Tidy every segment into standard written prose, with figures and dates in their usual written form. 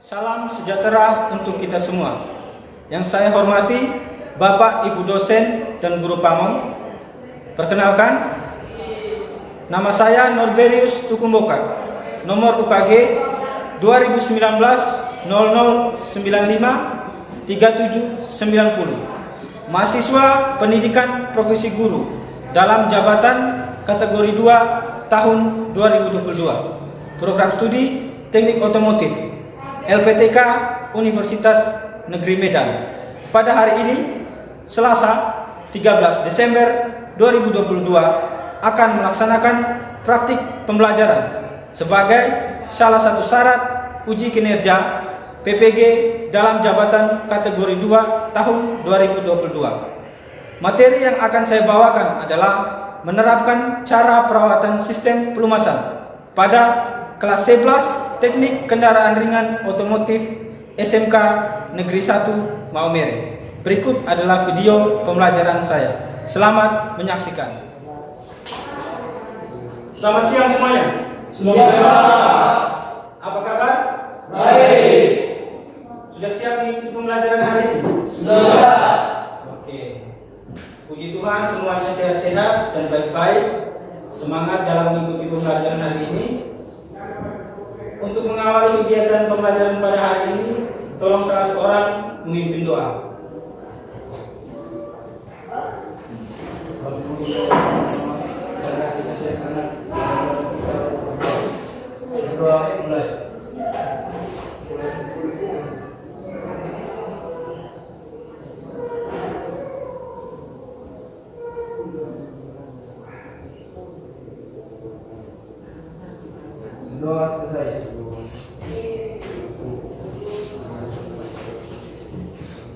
Salam sejahtera untuk kita semua. Yang saya hormati Bapak, Ibu dosen dan guru pamong. Perkenalkan, nama saya Norberius Tukumboka. Nomor UKG 2019 0095 3790. Mahasiswa Pendidikan Profesi Guru dalam jabatan kategori 2 tahun 2022. Program studi Teknik Otomotif LPTK Universitas Negeri Medan. Pada hari ini, Selasa 13 Desember 2022, akan melaksanakan praktik pembelajaran sebagai salah satu syarat uji kinerja PPG dalam jabatan kategori 2 tahun 2022. Materi yang akan saya bawakan adalah menerapkan cara perawatan sistem pelumasan pada kelas 11 Teknik Kendaraan Ringan Otomotif SMK Negeri 1 Maumere. Berikut adalah video pembelajaran saya. Selamat menyaksikan. Selamat siang semuanya. Apa kabar? Baik. Sudah siap mengikuti pembelajaran hari ini? Sudah. Oke. Puji Tuhan semuanya sehat-sehat dan baik-baik. Semangat dalam mengikuti pembelajaran hari ini. Untuk mengawali kegiatan pembelajaran pada hari ini, tolong salah seorang memimpin doa. Berdoa mulai. Doa selesai.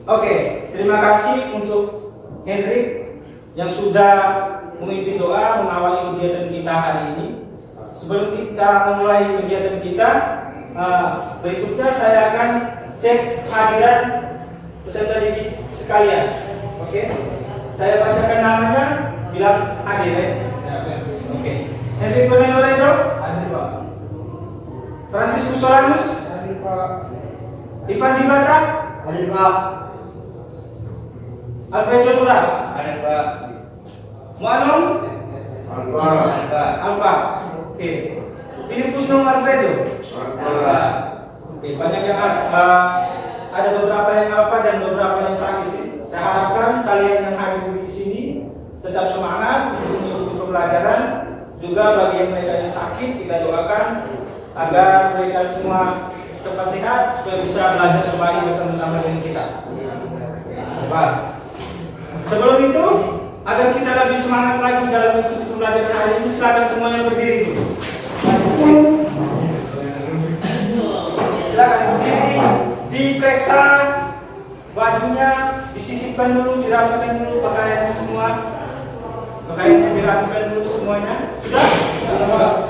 Oke, terima kasih untuk Hendrik yang sudah memimpin doa mengawali kegiatan kita hari ini. Sebelum kita memulai kegiatan kita, berikutnya saya akan cek kehadiran peserta didik sekalian. Oke, saya bacakan namanya, bilang hadir ya. Oke, Hendrik Lorenzo, Hadir Pak. Franciscus Solanus, Hadir Pak. Ivan Dibata, Hadir Pak. Alfredo Nura, Hadir Pak. Muanong, Hadir Pak. Alfa. Oke, Filipus Nung Alfredo. Hadir Pak. Oke, banyak yang ada beberapa yang alfa dan beberapa yang sakit. Saya harapkan kalian yang hadir di sini tetap semangat untuk mengikuti pembelajaran. Juga bagi yang mereka yang sakit, kita doakan agar mereka semua cepat sehat supaya bisa belajar kembali bersama-sama dengan kita. Baik. Sebelum itu, agar kita lebih semangat lagi dalam mengikuti pembelajaran hari ini, silakan semuanya berdiri dulu. Silakan berdiri, diperiksa bajunya, disisipkan dulu, dirapikan dulu pakaiannya semua. Pakaiannya dirapikan dulu semuanya. Sudah?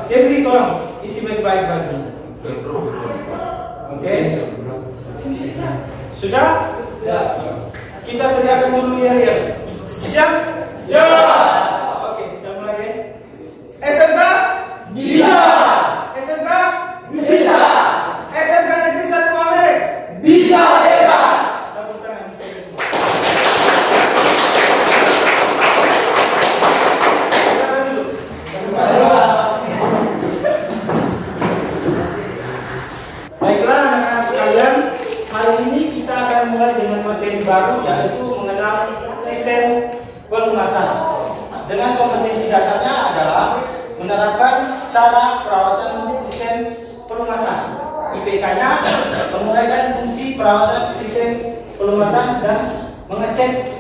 Jadi tolong isi baik-baik bajunya. Oke. Sudah? Ya. Kita teriakan dulu ya. Siap? Siap. Oke, kita mulai ya. SMK Bisa. SMK Bisa. SMK Negeri 1 Maumere. Bisa hebat. Tepuk tangan. Silakan dulu. Baiklah anak-anak sekalian, hari ini kita akan mulai dengan materi baru, yaitu mengenal sistem pelumasan. Dengan kompetensi dasarnya adalah menerapkan cara perawatan sistem pelumasan. IPK-nya menguraikan fungsi perawatan sistem pelumasan dan mengecek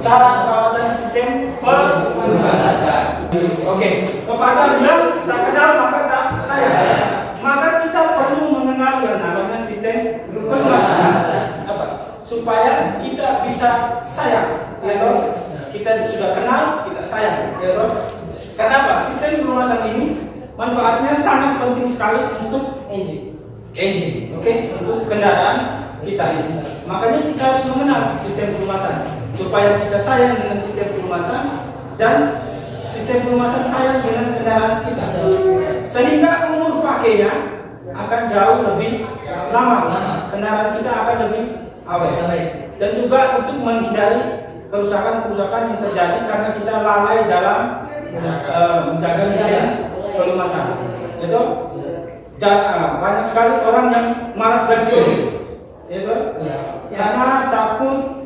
cara perawatan sistem pelumasan. Oke, pepatah bilang tak kenal maka tak sayang. Maka kita perlu mengenal yang namanya sistem pelumasan. Apa? Supaya kita bisa sayang, ya toh? Kita sudah kenal, kita sayang, ya toh? Kenapa? Sistem pelumasan ini manfaatnya sangat penting sekali untuk engine, oke? Untuk kendaraan kita ini. Makanya kita harus mengenal sistem pelumasan supaya kita sayang dengan sistem pelumasan dan sistem pelumasan sayang dengan kendaraan kita. Sehingga umur pakainya akan jauh lebih lama. Kendaraan kita akan lebih awet. Dan juga untuk menghindari kerusakan-kerusakan yang terjadi karena kita lalai dalam menjaga sistem pelumasan. Itu banyak sekali orang yang malas ganti oli, itu karena takut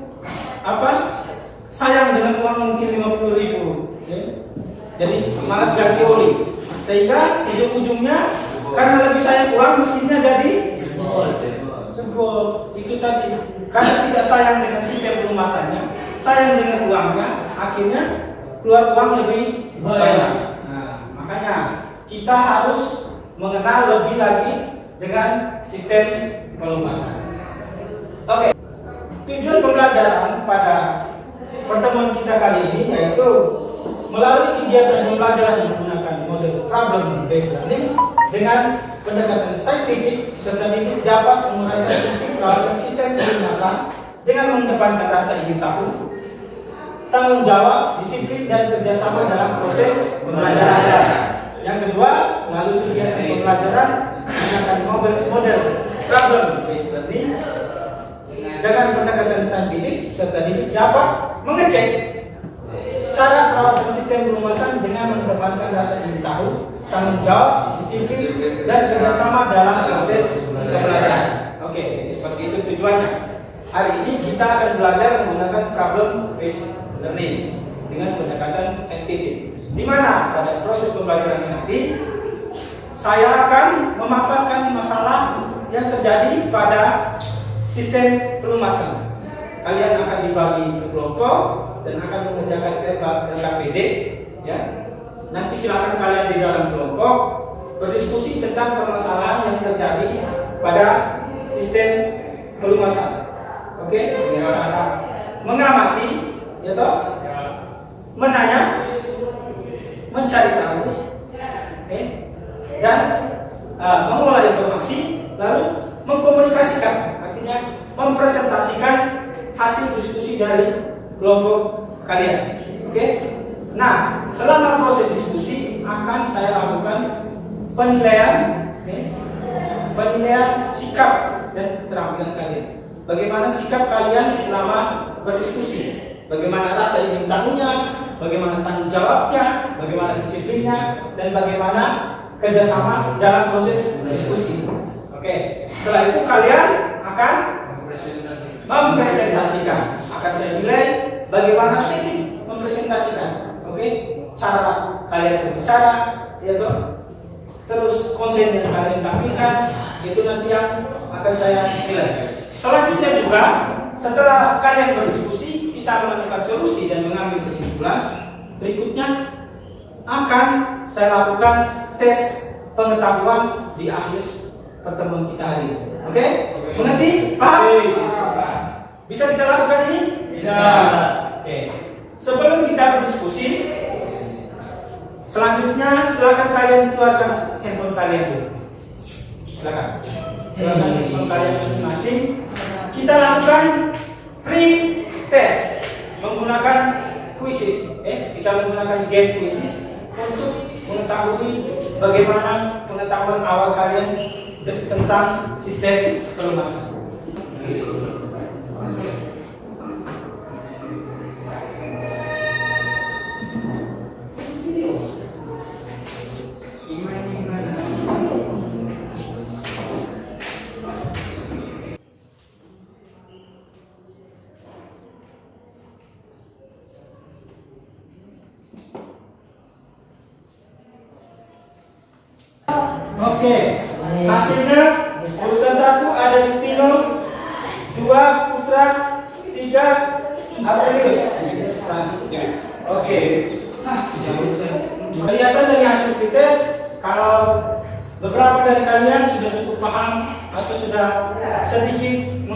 sayang dengan uang mungkin 50.000, ya. Jadi malas ganti oli, sehingga ujung-ujungnya karena lebih sayang uang mesinnya jadi jebol. Itu tadi, karena tidak sayang dengan sistem pelumasannya, sayang dengan uangnya, akhirnya keluar uang lebih banyak. Nah, makanya kita harus mengenal lebih lagi dengan sistem pelumasan. Oke. Tujuan pembelajaran pada pertemuan kita kali ini yaitu melalui kegiatan pembelajaran menggunakan model problem based learning dengan pendekatan saintifik serta didik dapat menguraikan prinsip dalam sistem pelumasan dengan mengedepankan rasa ingin tahu, tanggung jawab, disiplin dan kerjasama dalam proses pembelajaran. Yang kedua, melalui kegiatan pembelajaran menggunakan model problem based learning dengan pendekatan saintifik serta didik dapat mengecek cara perawatan sistem pelumasan dengan mengedepankan rasa ingin tahu, tanggung jawab, disiplin dan kerjasama dalam proses pembelajaran. Oke, seperti itu tujuannya. Hari ini kita akan belajar menggunakan problem based learning dengan pendekatan saintifik, di mana pada proses pembelajaran nanti saya akan memaparkan masalah yang terjadi pada sistem pelumasan. Kalian akan dibagi ke kelompok dan akan mengerjakan LKPD, ya. Nanti silakan kalian di dalam kelompok berdiskusi tentang permasalahan yang terjadi pada sistem pelumasan. Oke, dengan cara mengamati, ya toh, menanya, mencari tahu, dan mengolah informasi, lalu mengkomunikasikan, artinya mempresentasikan hasil diskusi dari kelompok kalian. Oke. Nah, selama proses diskusi akan saya lakukan penilaian, penilaian sikap dan keterampilan kalian. Bagaimana sikap kalian selama berdiskusi? Bagaimana rasa ingin tahunya? Bagaimana tanggung jawabnya? Bagaimana disiplinnya? Dan bagaimana kerjasama dalam proses diskusi? Oke. Setelah itu kalian akan mempresentasikan. Akan saya nilai bagaimana teknik mempresentasikan. Oke, cara kalian berbicara, yaitu terus konsen yang kalian tampilkan, itu nanti yang akan saya nilai. Selanjutnya juga, setelah kalian berdiskusi, kita menemukan solusi dan mengambil kesimpulan. Berikutnya akan saya lakukan tes pengetahuan di akhir pertemuan kita hari ini. Oke? Mengerti? Paham? Bisa kita lakukan ini? Bisa. Oke. Sebelum kita berdiskusi, selanjutnya silakan kalian keluarkan handphone kalian dulu. Silakan. Silakan handphone kalian masing-masing. Kita lakukan pre-test menggunakan quizzes. Kita menggunakan game quizzes untuk mengetahui bagaimana pengetahuan awal kalian tentang sistem pelumasan. Oke, hasilnya urutan 1 ada di Tino, 2 Putra, 3 Aurelius. Oke. Kelihatan dari hasil tes kalau beberapa dari kalian sudah cukup paham atau sudah sedikit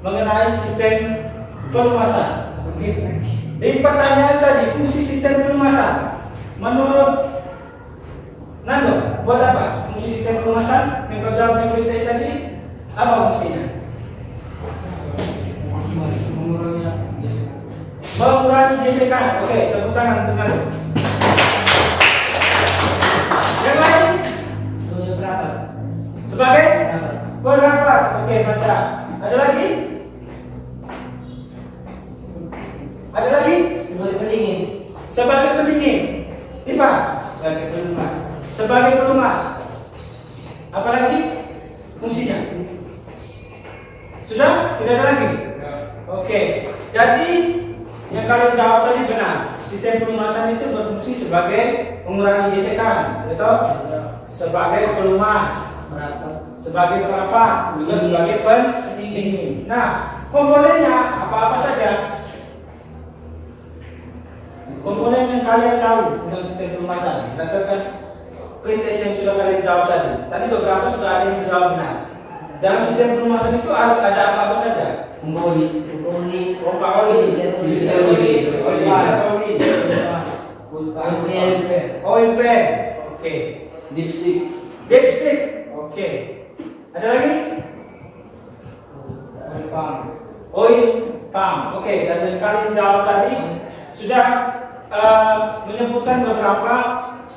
mengenai sistem pelumasan. Di pertanyaan tadi, fungsi sistem pelumasan menurut Nando, buat apa? Fungsi sistem pelumasan yang terjawab di tes tadi apa fungsinya? Mengurangi gesekan. Oke, tepuk tangan untuk Nando. Yang lain? Oke, mantap. Ada lagi? Ada lagi? Sebagai pendingin. Sebagai pendingin. Tiba. Sebagai pelumas. Sebagai pelumas. Apa lagi fungsinya? Sudah? Tidak ada lagi? Oke. Jadi yang kalian jawab tadi benar. Sistem pelumasan itu berfungsi sebagai mengurangi gesekan, betul? Sebagai pelumas, sebagai perapat, juga sebagai pendingin. Nah, komponennya apa-apa saja? Komponen yang kalian tahu tentang sistem pelumasan berdasarkan pretest yang sudah kalian jawab tadi. Tadi beberapa sudah ada yang jawab benar. Dalam sistem pelumasan itu harus ada apa-apa saja? Oli. Pompa oli, oil pan, oke. Dipstick, oke. Ada lagi? Oil pump, oke. Dan yang kalian jawab tadi sudah menyebutkan beberapa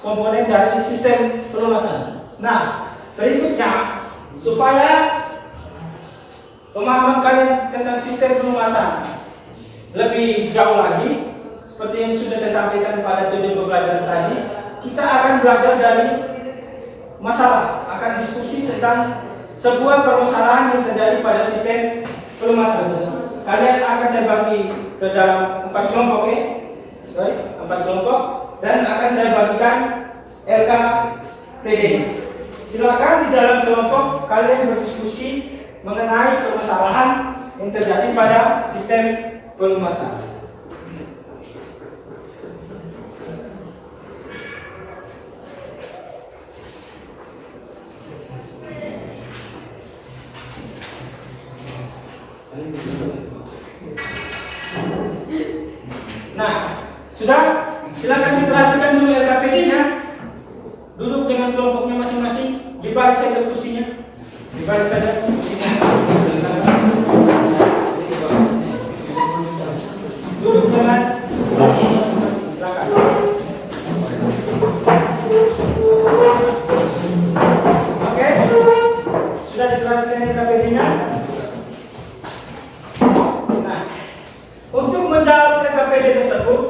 komponen dari sistem pelumasan. Nah, berikutnya supaya pemahaman kalian tentang sistem pelumasan lebih jauh lagi, seperti yang sudah saya sampaikan pada tujuan pembelajaran tadi, kita akan belajar dari masalah, akan diskusi tentang sebuah permasalahan yang terjadi pada sistem pelumasan. Kalian akan saya bagi ke dalam 4 kelompok, ya? 4 kelompok, dan akan saya bagikan LKPD. Silakan di dalam kelompok kalian berdiskusi mengenai permasalahan yang terjadi pada sistem pelumasan. Nah, sudah? Silakan diperhatikan dulu LKPD-nya. Duduk dengan kelompoknya masing-masing. Dibalik saja kursinya. Dibalik saja kursinya. Duduk dengan silakan. Oke, sudah diperhatikan LKPD-nya. Nah, untuk menjawab LKPD tersebut,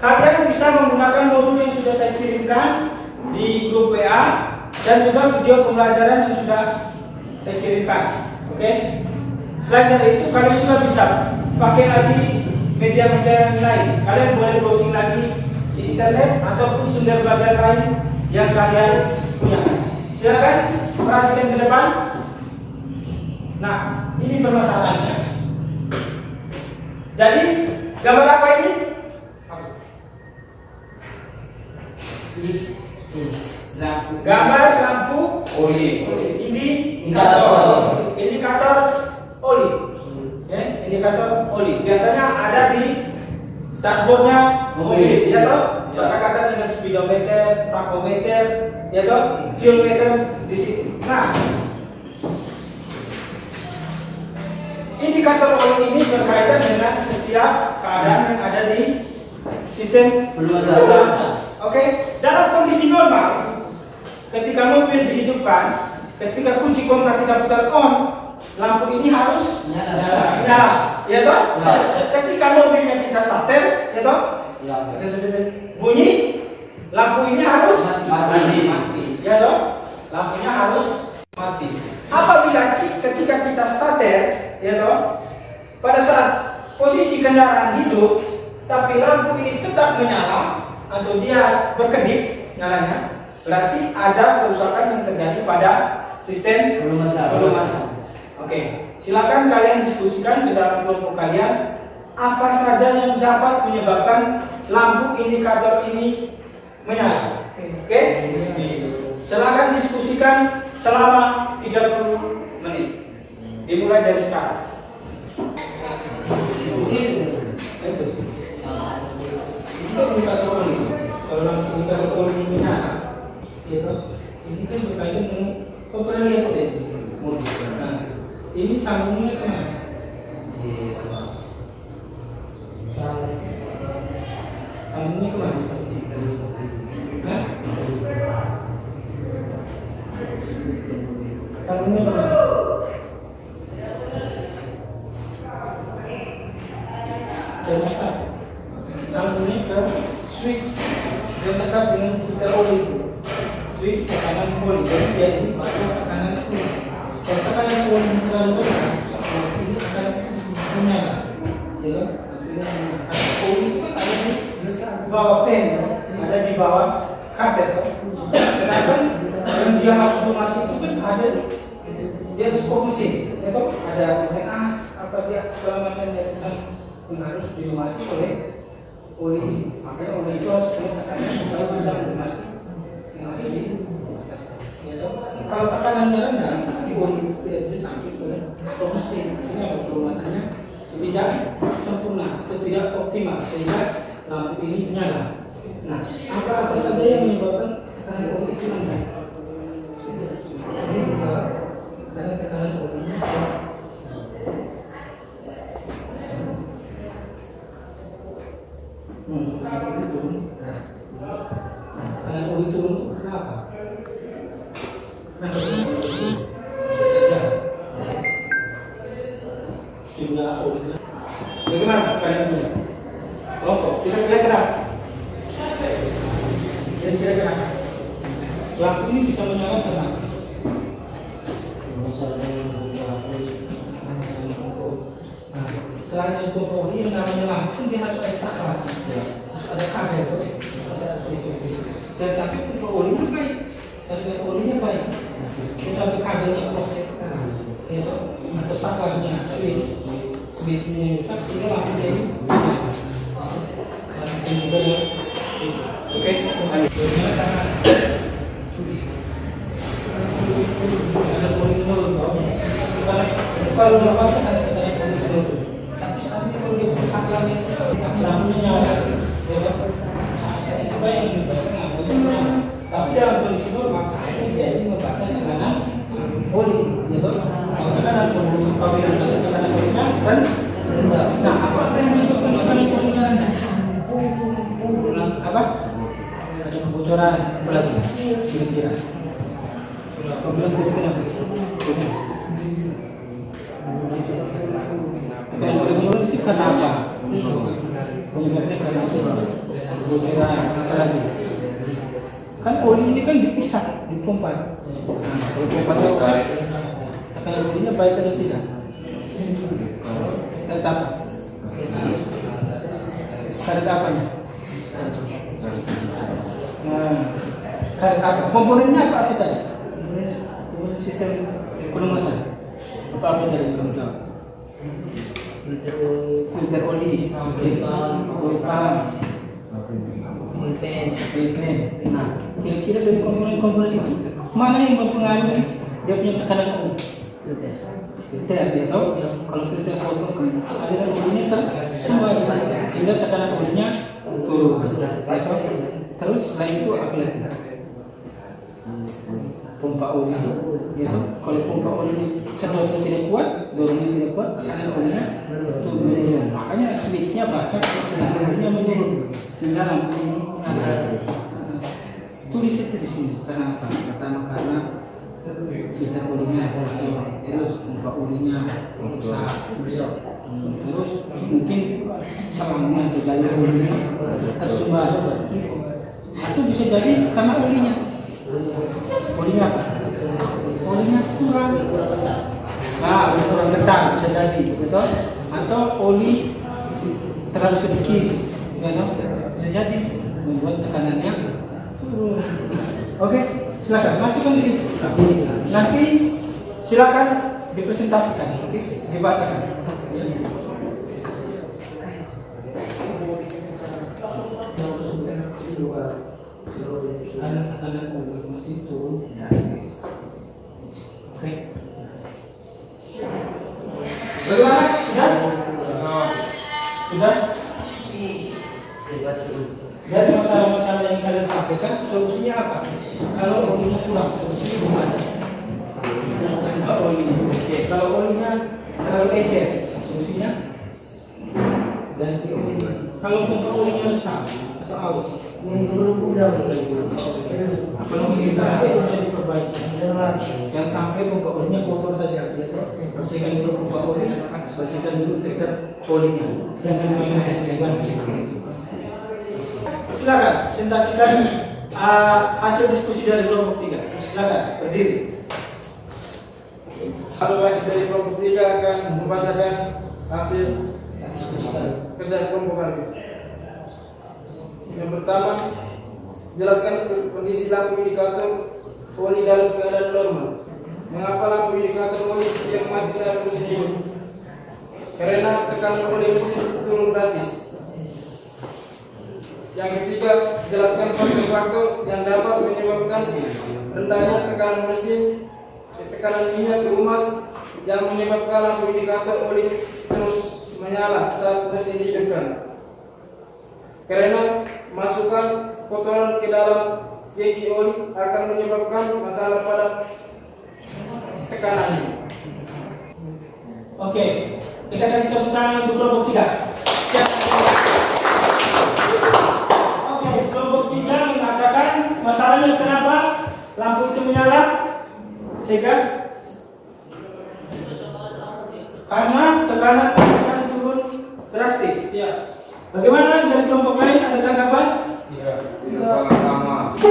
kalian bisa menggunakan modul yang sudah saya kirimkan di grup WA dan juga video pembelajaran yang sudah saya kirimkan. Oke. Selain dari itu, kalian juga bisa pakai lagi media-media yang lain. Kalian boleh browsing lagi di internet ataupun sumber belajar lain yang kalian punya. Silakan perhatikan ke depan. Nah, ini permasalahannya. Jadi, gambar apa ini? Gambar lampu indikator oli, ya, indikator oli. Biasanya ada di dashboardnya mobil, ya toh? Kata-kata dengan speedometer, tachometer, ya toh? Fuel meter di situ. Nah, indikator oli ini berkaitan dengan setiap keadaan yang ada di sistem pelumasan. Oke, dalam kondisi normal, ketika mobil dihidupkan, ketika kunci kontak kita putar on, lampu ini harus nyala, ya toh? Ketika mobilnya kita starter, ya toh? Bunyi, lampu ini harus mati, ya toh? Lampunya harus mati. Apabila ketika kita starter, ya toh? Pada saat posisi kendaraan hidup, tapi lampu ini tetap menyala atau dia berkedip nyalanya, berarti ada kerusakan yang terjadi pada sistem pelumasan. Oke, silakan kalian diskusikan ke dalam kelompok kalian apa saja yang dapat menyebabkan lampu indikator ini menyala. Oke, silakan diskusikan selama 30 menit. Dimulai dari sekarang. Itu indikator oli. Kalau lampu indikator oli ini nyala, ya toh? Ini kan berkaitan dengan kau pernah lihat deh. Nah, ini sambungnya kemana? Sambungnya kemana? Hah? Sambungnya kemana? ini terlalu banyak, ini akan menyala. Ya, akhirnya oli itu kan ada di bawah pen, ada di bawah kabel. Sedangkan yang dia harus lunasi itu kan ada di atas kop mesin, itu ada mesin as, apa dia segala macam yang harus dilunasi oleh oli. Makanya oli itu harus ditekan kalau bisa melunasi yang ada di atas. Kalau tekanannya rendah, nanti oli tidak bisa sampai ke kop mesin. Ini ada pelunasannya tidak sempurna atau tidak optimal sehingga lampu ini menyala. Nah, apa saja yang menyebabkan tekanan oli itu rendah? Karena tekanan olinya turun. Tekanan oli turun kenapa? Karena bisa saja jumlah olinya. Bagaimana keadaannya? Kelompok kira-kira kenapa? Kira-kira lampu ini bisa menyala kenapa? Selain itu oli yang namanya lampu dia harus ada saklar, harus ada kabel, ada listrik. Dan sampai itu olinya baik, sampai olinya baik, sampai kabelnya prostek, itu atau saklarnya switchnya rusak sehingga lampunya ini juga ya. Oke, ada oli menurun, kalau berapa ada tapi saat ini kalau dia saklarnya lampunya nyala, itu baik tapi dalam kondisi normal ini jadi membaca tekanan oli, gitu. Kalau tekanan olinya kan, nah apa yang menyebabkan tekanan olinya rendah? Apa? Ada kebocoran lagi, kira-kira. Problem kira-kira. Kebocoran sih karena apa? Penyebabnya karena kebocoran apa lagi? Kan oli ini kan dipisah, dipompa. Nah, kalau pompanya rusak, tekanan olinya baik atau tidak? Tetap. Karet apanya? Nah, karet apa? Komponennya apa tadi? Komponen sistem pelunasan. Apa tadi belum tahu? Filter oli, oil pump, pen. Nah, kira-kira dari komponen-komponen itu mana yang mempengaruhi dia punya tekanan oli? Filter, dia tahu kalau filter kotor kan aliran olinya tersumbat sehingga tekanan olinya turun. Terus selain itu apa lagi? Pompa oli, gitu. Kalau pompa oli sedotnya tidak kuat, dorongnya tidak kuat, tekanan olinya turun. Makanya switchnya baca tekanan olinya menurun sehingga lampu ini nyala. Tulis itu di sini. Kenapa? Pertama karena filter olinya kotor, terus pompa olinya rusak, terus mungkin selangnya atau jalur olinya tersumbat. Itu bisa jadi karena olinya apa? Olinya kurang. Nah, kurang ketat bisa jadi, betul? Atau oli terlalu sedikit, betul? Bisa jadi membuat tekanannya turun. Oke, silakan masukkan di situ. Nanti silakan dipresentasikan, oke? Dibacakan. Tekanan oli masih turun. Oke. Bagaimana? Sudah? Dari masalah-masalah yang kalian sampaikan, solusinya apa? Kalau olinya kurang, solusinya gimana? Oli. Oke. Kalau olinya terlalu ecer, solusinya ganti oli. Kalau pompa olinya rusak atau aus, belum kita bisa diperbaiki. Jangan sampai pompa olinya kotor saja. Bersihkan dulu pompa oli, bersihkan dulu filter olinya. Jangan macam-macam. Silakan presentasikan hasil diskusi dari kelompok 3. Silakan berdiri. Evaluasi dari kelompok 3 akan membacakan hasil kerja kelompok kami. Yang pertama, jelaskan kondisi lampu indikator oli dalam keadaan normal. Mengapa lampu indikator oli tidak mati saat mesin hidup? Karena tekanan oli mesin turun gratis. Yang ketiga, jelaskan faktor-faktor yang dapat menyebabkan rendahnya tekanan mesin, tekanan minyak perumas yang menyebabkan lampu indikator oli terus menyala saat mesin dihidupkan. Karena masukkan kotoran ke dalam jeki oli akan menyebabkan masalah pada tekanannya. Oke, kita kasih tepuk tangan untuk kelompok 3. Siap. Oke, kelompok 3 mengatakan masalahnya kenapa lampu itu menyala, sehingga karena tekanan yang turun drastis. Ya. Bagaimana dari kelompok lain, ada tanggapan?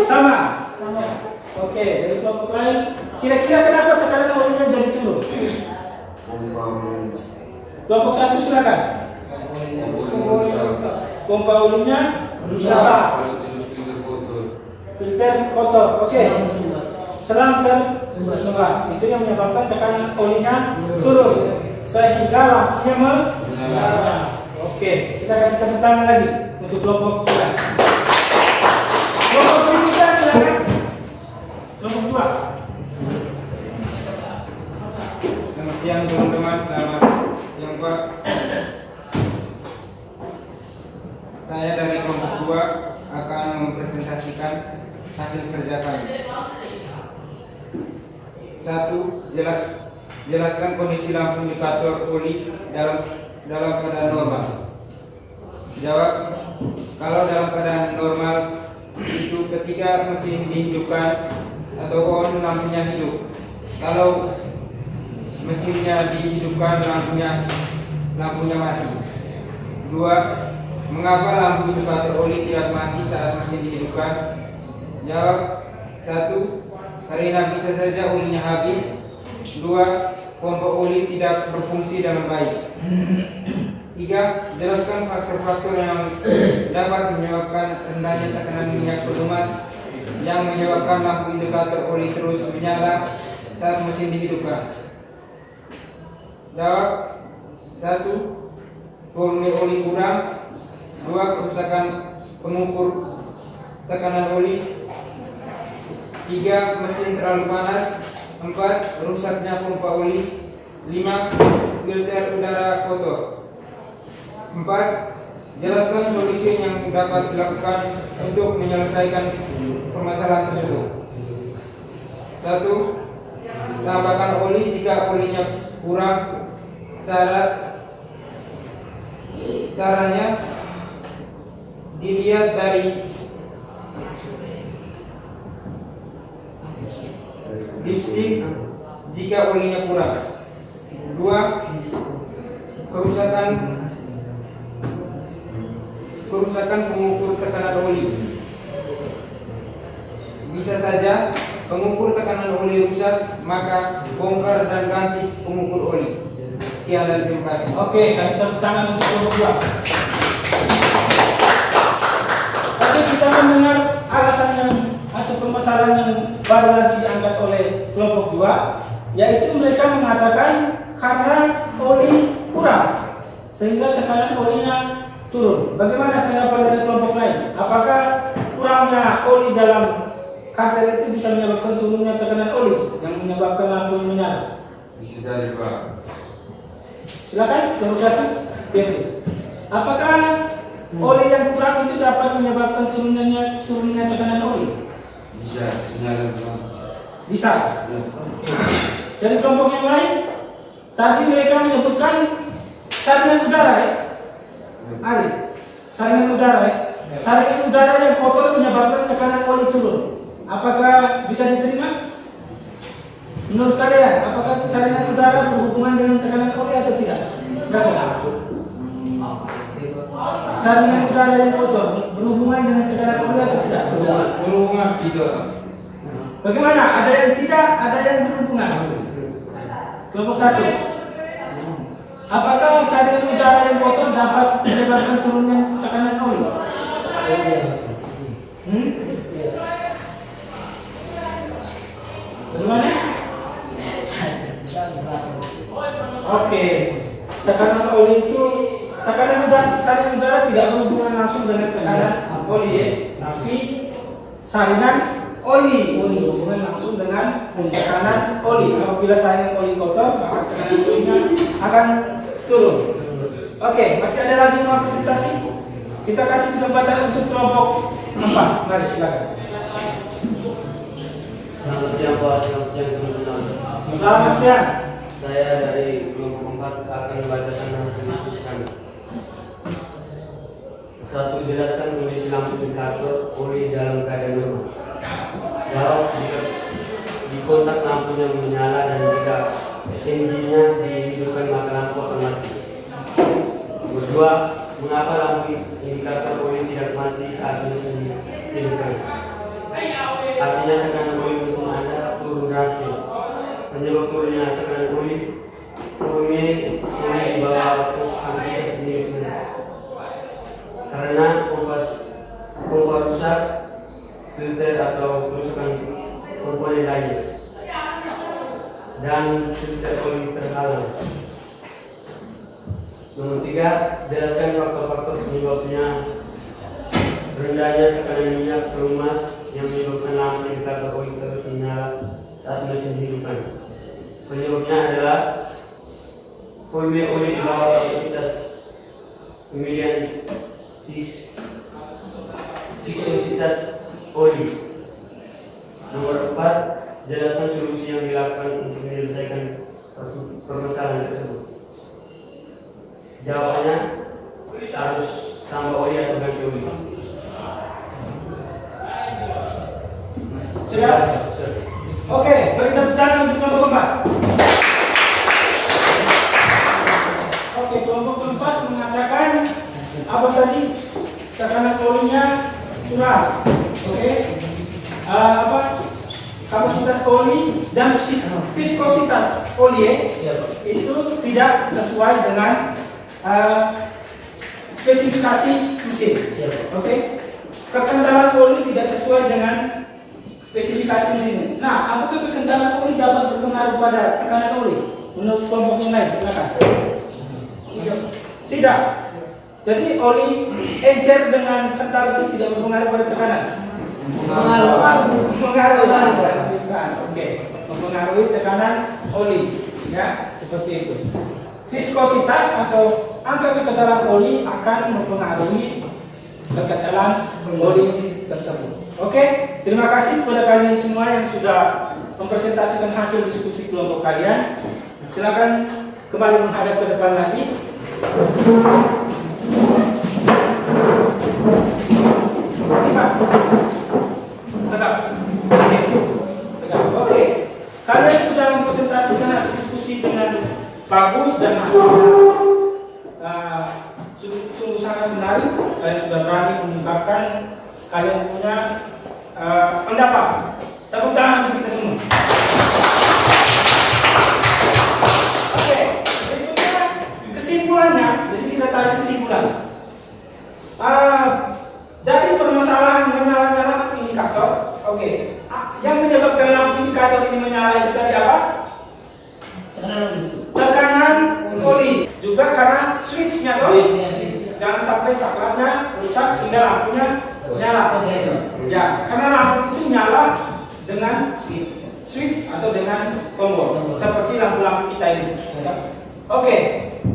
Sama. Oke, dari kelompok lain, kira-kira kenapa tekanan olinya jadi turun? Kelompok 1 silakan. Pompa olinya rusak. Filter kotor. Oke. Selang tersurat. Itu yang menyebabkan tekanan olinya turun sehingga lampunya menyala. Oke, kita kasih tepuk tangan lagi untuk kelompok 3. Kelompok 3 silakan. Kelompok 2. Selamat siang teman-teman, selamat siang Pak. Saya dari kelompok 2 akan mempresentasikan hasil kerja kami. 1. Jelaskan kondisi lampu indikator oli dalam keadaan normal. Jawab, kalau dalam keadaan normal itu ketika mesin dihidupkan atau on lampunya hidup. Kalau mesinnya dihidupkan lampunya mati. 2. Mengapa lampu indikator oli tidak mati saat mesin dihidupkan? Jawab, 1. Karena bisa saja olinya habis. 2. Pompa oli tidak berfungsi dengan baik. 3. Jelaskan faktor-faktor yang dapat menyebabkan rendahnya tekanan minyak pelumas yang menyebabkan lampu indikator oli terus menyala saat mesin dihidupkan. Jawab, 1. Volume oli kurang. 2. Kerusakan pengukur tekanan oli. 3. Mesin terlalu panas. 4. Rusaknya pompa oli. 5. Filter udara kotor. 4. Jelaskan solusi yang dapat dilakukan untuk menyelesaikan permasalahan tersebut. 1. Tambahkan oli jika olinya kurang. Caranya dilihat dari dipstick jika olinya kurang. 2. Kerusakan pengukur tekanan oli. Bisa saja pengukur tekanan oli rusak, maka bongkar dan ganti pengukur oli. Sekian dan terima kasih. Oke, kasih tepuk tangan untuk kelompok 2. Oke, kita mendengar alasan yang atau permasalahan yang baru lagi diangkat oleh kelompok 2, yaitu mereka mengatakan karena oli kurang sehingga tekanan olinya turun. Bagaimana tanggapan dari kelompok lain? Apakah kurangnya oli dalam kastel itu bisa menyebabkan turunnya tekanan oli yang menyebabkan lampu menyala? Bisa jadi Pak. Silakan kelompok 1. Apakah oli yang kurang itu dapat menyebabkan turunnya tekanan oli? Bisa, senyala Pak. Bisa. Ya. Dari kelompok yang lain, tadi mereka menyebutkan saringan udara ya. Ari, saringan udara ya. Saringan udara yang kotor menyebabkan tekanan oli turun. Apakah bisa diterima? Menurut kalian, apakah saringan udara berhubungan dengan tekanan oli atau tidak? Tidak. Saringan udara yang kotor berhubungan dengan tekanan oli atau tidak? Berhubungan tidak. Bagaimana? Ada yang tidak, ada yang berhubungan. Kelompok 1. Apakah cairan udara yang kotor dapat menyebabkan turunnya tekanan oli? Bagaimana? Oke. Tekanan oli itu, tekanan udara, salinan udara tidak berhubungan langsung dengan tekanan oli ya, tapi salinan oli berhubungan langsung dengan tekanan oli. Apabila salinan oli kotor, maka tekanan olinya akan turun. Oke, masih ada lagi yang mau presentasi? Kita kasih kesempatan untuk kelompok 4. Mari silakan. Selamat siang Pak, selamat siang teman-teman. Selamat siang. Saya dari kelompok 4 akan membacakan hasil diskusi kami. 1. Jelaskan kondisi lampu indikator oli dalam keadaan normal. Jawab jika di kontak lampunya menyala dan jika engine-nya dihidupkan maka lampu akan mati. 2. Mengapa lampu indikator oli tidak mati saat mesin dihidupkan? Artinya tekanan oli mesin Anda turun drastis. Penyebab turunnya tekanan oli di bawah kapasitas sendiri karena pompa rusak, filter atau kerusakan komponen lain, dan filter oli terhalang. Nomor 3, jelaskan faktor-faktor penyebabnya rendahnya tekanan minyak pelumas yang menyebabkan lampu indikator oli terus menyala saat mesin dihidupkan. Penyebabnya adalah volume oli di bawah kapasitas pemilihan viskusitas oli. Nomor 4, jelaskan solusi yang dilakukan untuk menyelesaikan permasalahan tersebut. Jawabannya harus tambah oli atau ganti oli. Sudah? Oke, beri tepuk tangan untuk kelompok 4. Oke, kelompok 4 mengatakan apa tadi? Tekanan olinya kurang. Oke. Kapasitas oli dan viskositas oli itu tidak sesuai dengan spesifikasi mesin. Oke. Kekentalan oli tidak sesuai dengan spesifikasi mesin. Nah, apakah kekentalan oli dapat berpengaruh pada tekanan oli? Menurut kelompok yang lain, silakan. Tidak. Jadi oli encer dengan kental itu tidak berpengaruh pada tekanan. Mempengaruhi. Oke. Mempengaruhi tekanan oli. Ya, seperti itu. Viskositas atau angka kekentalan oli akan mempengaruhi kekentalan oli tersebut. Oke, terima kasih kepada kalian semua yang sudah mempresentasikan hasil diskusi kelompok kalian. Silakan kembali menghadap ke depan lagi. Tegak. Oke. Kalian sudah mempresentasikan hasil diskusi dengan bagus dan hasilnya sungguh sangat menarik. Kalian sudah berani mengungkapkan kalian punya pendapat. Tepuk tangan untuk kita semua. Oke, berikutnya kesimpulannya. Jadi kita tarik kesimpulan. Dari permasalahan menyalanya lampu indikator, oke. Yang menyebabkan lampu indikator ini menyala itu tadi apa? Tekanan oli. Juga karena switchnya toh. Jangan sampai saklarnya rusak sehingga lampunya nyala. Ya, karena lampu itu nyala dengan switch atau dengan tombol, seperti lampu-lampu kita ini. Oke,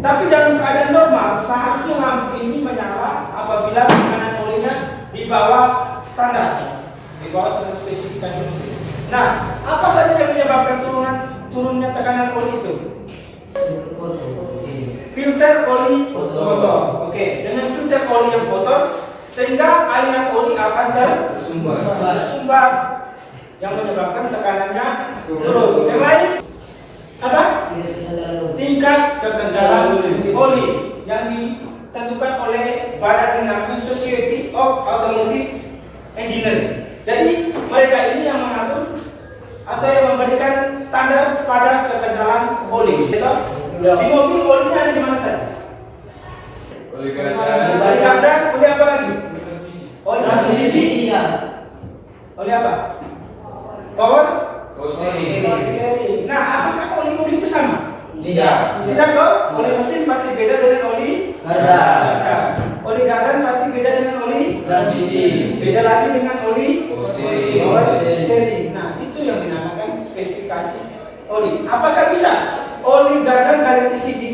tapi dalam keadaan normal seharusnya lampu ini menyala apabila tekanan olinya di bawah standar, di bawah standar spesifikasi mesin. Nah, apa saja yang menyebabkan turunnya tekanan oli itu? Filter oli kotor. Oke, dengan filter oli yang kotor sehingga aliran oli akan tersumbat yang menyebabkan tekanannya turun. Yang lain apa? Tingkat kekentalan oli yang ditentukan oleh badan yang namanya Society of Automotive Engineering. Jadi mereka ini yang mengatur atau yang memberikan standar pada kekendalan oli. Gitu? Di mobil olinya ada di mana saja? Oli Oli ganda, oli apa lagi? Oli transmisi. ya. Oli apa? Power Steering. Nah, apakah oli itu sama? Tidak. Tidak kok. Oli mesin pasti beda dengan oli Ada. Oli gardan pasti beda dengan oli Transmisi. beda lagi dengan oli Steering. power steering. Nah, itu yang dinamakan spesifikasi oli. Apakah bisa oli gardan kalian isi di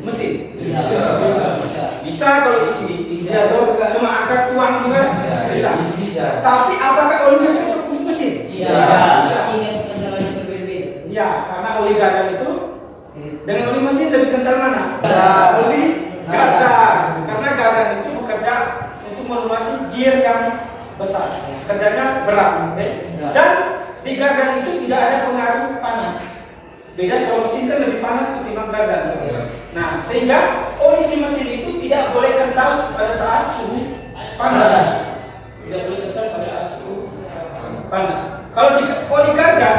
mesin? Bisa kalau isi. Bisa tuh cuma angkat tuang juga bisa. Bisa. Tapi apakah olinya cocok untuk mesin? Iya. Ingat kendalanya berbeda-beda. Ya, karena oli gardan itu dengan oli mesin lebih kental mana? Oli gardan. Karena gardan itu bekerja untuk melumasi gear yang besar. Kerjanya berat. Dan di gardan itu tidak ada pengaruh panas. Beda kalau mesin kan lebih panas ketimbang gardan. Nah, sehingga oli di mesin itu tidak boleh kental pada saat suhu panas. Tidak boleh kental pada saat suhu panas. Kalau di oli gardan,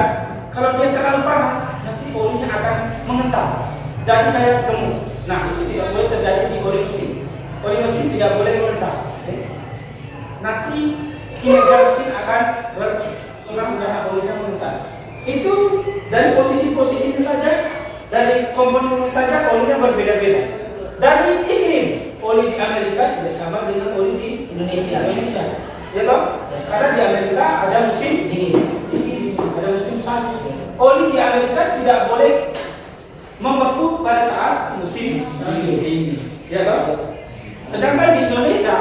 kalau dia terlalu panas, nanti olinya akan mengental. Jadi kayak gemuk. Nah, itu tidak boleh terjadi di oli mesin. Oli mesin tidak boleh mengental. Nanti kinerja mesin akan berkurang karena olinya mengental. Itu dari posisi-posisinya saja, dari komponen saja olinya berbeda-beda. Dari iklim, oli di Amerika tidak sama dengan oli di Indonesia. Ya toh? Karena di Amerika ada musim dingin, ada musim panas. Oli di Amerika tidak boleh membeku pada saat musim dingin. Ya toh? Sedangkan di Indonesia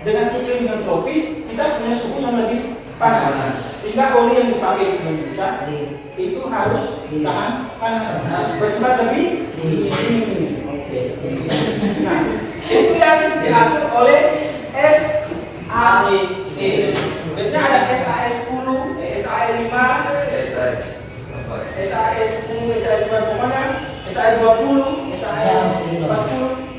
dengan iklim yang tropis, kita punya suhu yang lebih panas. Sehingga oli yang dipakai di Indonesia itu harus tahan panas, harus bersifat lebih dingin. Nah, itu yang diatur oleh SAE. Biasanya ada SAE 10, SAE 5, SAE 10, SAE 5 pokoknya SAE 20, SAE 40,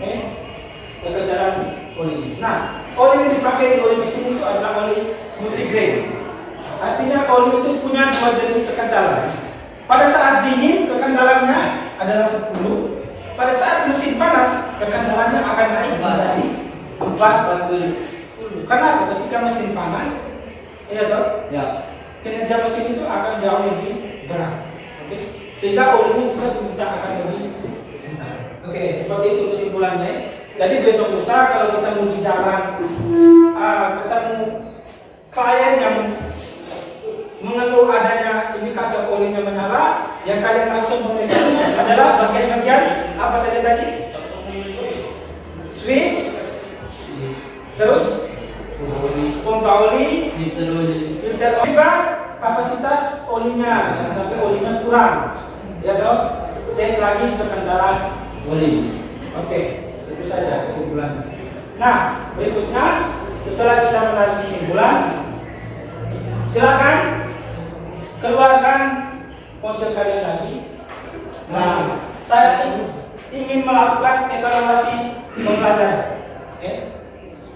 kekendalan oli. Nah, oli yang dipakai di oli mesin itu adalah oli multigrade. Artinya oli itu punya dua jenis kekendalan. Pada saat dingin kekendalannya adalah 10. Pada saat musim panas kekendalannya akan naik menjadi 40. Karena ketika mesin panas, ya toh, kinerja mesin itu akan jauh lebih berat. Oke, sehingga olinya juga tidak akan lebih berat. Oke, seperti itu kesimpulannya. Jadi besok lusa kalau ketemu di jalan, ketemu klien yang mengeluh adanya indikator olinya menyala, yang kalian lakukan pemeriksaan adalah bagian-bagian apa saja tadi? Switch, terus pompa oli, filter oli, kapasitas olinya, jangan sampai olinya kurang. Ya toh, cek lagi kekendalan oli. Oke, itu saja kesimpulannya. Nah, berikutnya setelah kita menarik kesimpulan, silakan keluarkan ponsel kalian lagi. Nah, saya ingin melakukan evaluasi pembelajaran.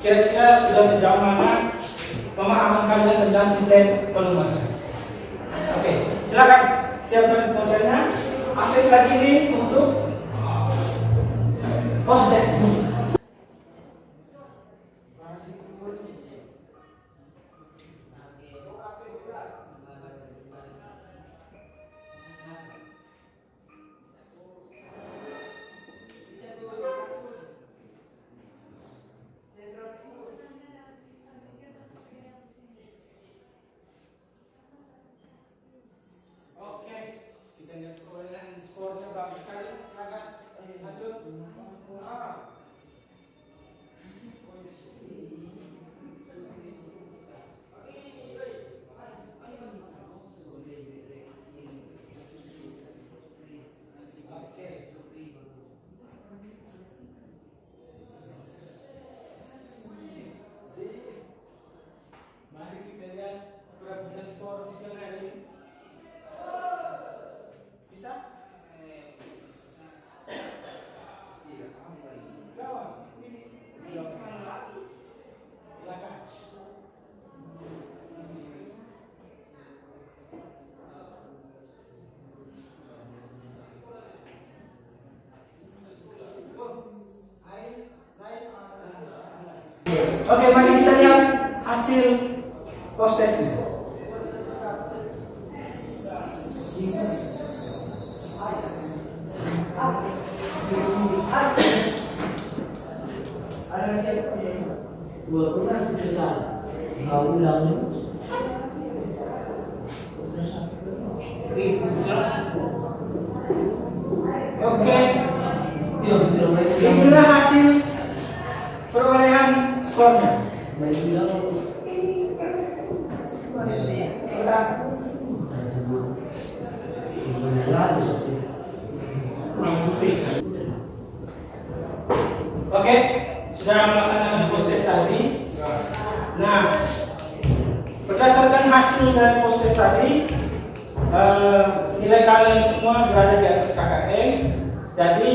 Kira-kira sudah sejauh mana pemahaman kalian tentang sistem pelumasan? Oke, silakan siapkan ponselnya. Akses lagi ini untuk proses. Oke, mari kita lihat hasil post testnya. Oke, inilah hasil perolehan skornya. Oke, sudah melaksanakan post test tadi. Nah, berdasarkan hasil dari post test tadi, nilai kalian semua berada di atas KKM. Jadi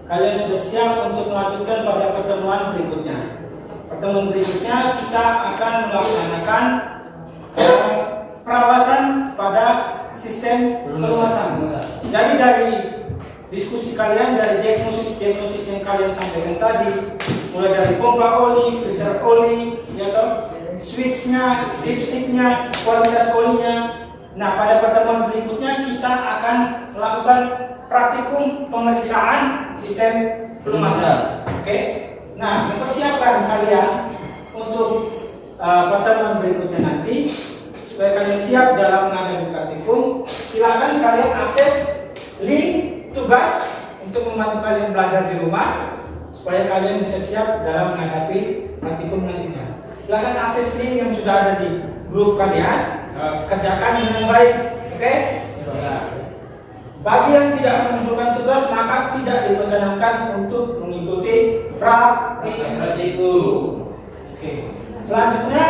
kalian sudah siap untuk melanjutkan pada pertemuan berikutnya. Pertemuan berikutnya kita akan melaksanakan perawatan pada sistem pelumasan. Jadi dari diskusi kalian, dari diagnosis yang kalian sampaikan tadi, mulai dari pompa oli, filter oli, ya toh, switchnya, dipsticknya, kualitas olinya. Nah, pada pertemuan berikutnya kita akan melakukan praktikum pemeriksaan sistem pelumasan. Oke. Nah, mempersiapkan kalian untuk pertemuan berikutnya nanti supaya kalian siap dalam menghadapi praktikum. Silakan kalian akses link tugas untuk membantu kalian belajar di rumah supaya kalian bisa siap dalam menghadapi praktikum nantinya. Silakan akses link yang sudah ada di grup kalian. Kerjakan dengan baik, oke? Bagi yang tidak mengumpulkan tugas maka tidak diperkenankan untuk mengikuti praktikum. Oke. Selanjutnya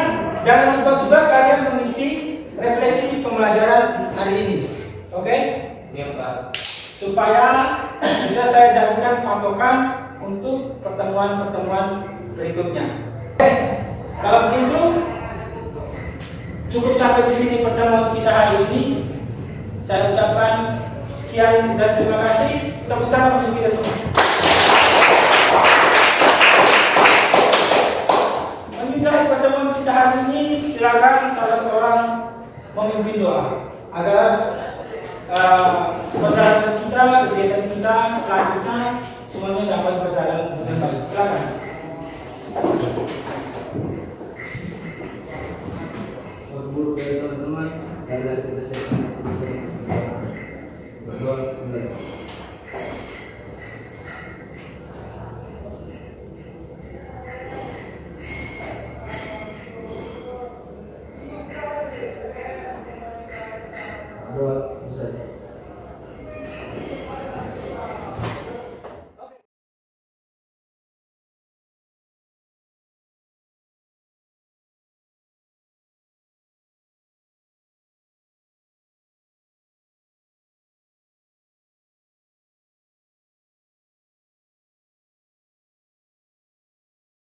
jangan lupa juga kalian mengisi refleksi pembelajaran hari ini, oke? Ya, Pak. Supaya bisa saya jadikan patokan untuk pertemuan-pertemuan berikutnya. Oke, kalau begitu cukup sampai di sini pertemuan kita hari ini. Saya ucapkan sekian dan terima kasih. Tepuk tangan untuk kita semua. Menyudahi pertemuan kita hari ini, silakan salah seorang memimpin doa agar perjalanan kita, kegiatan kita selanjutnya semuanya dapat berjalan dengan baik. Silakan. Guru teman-teman, karena kita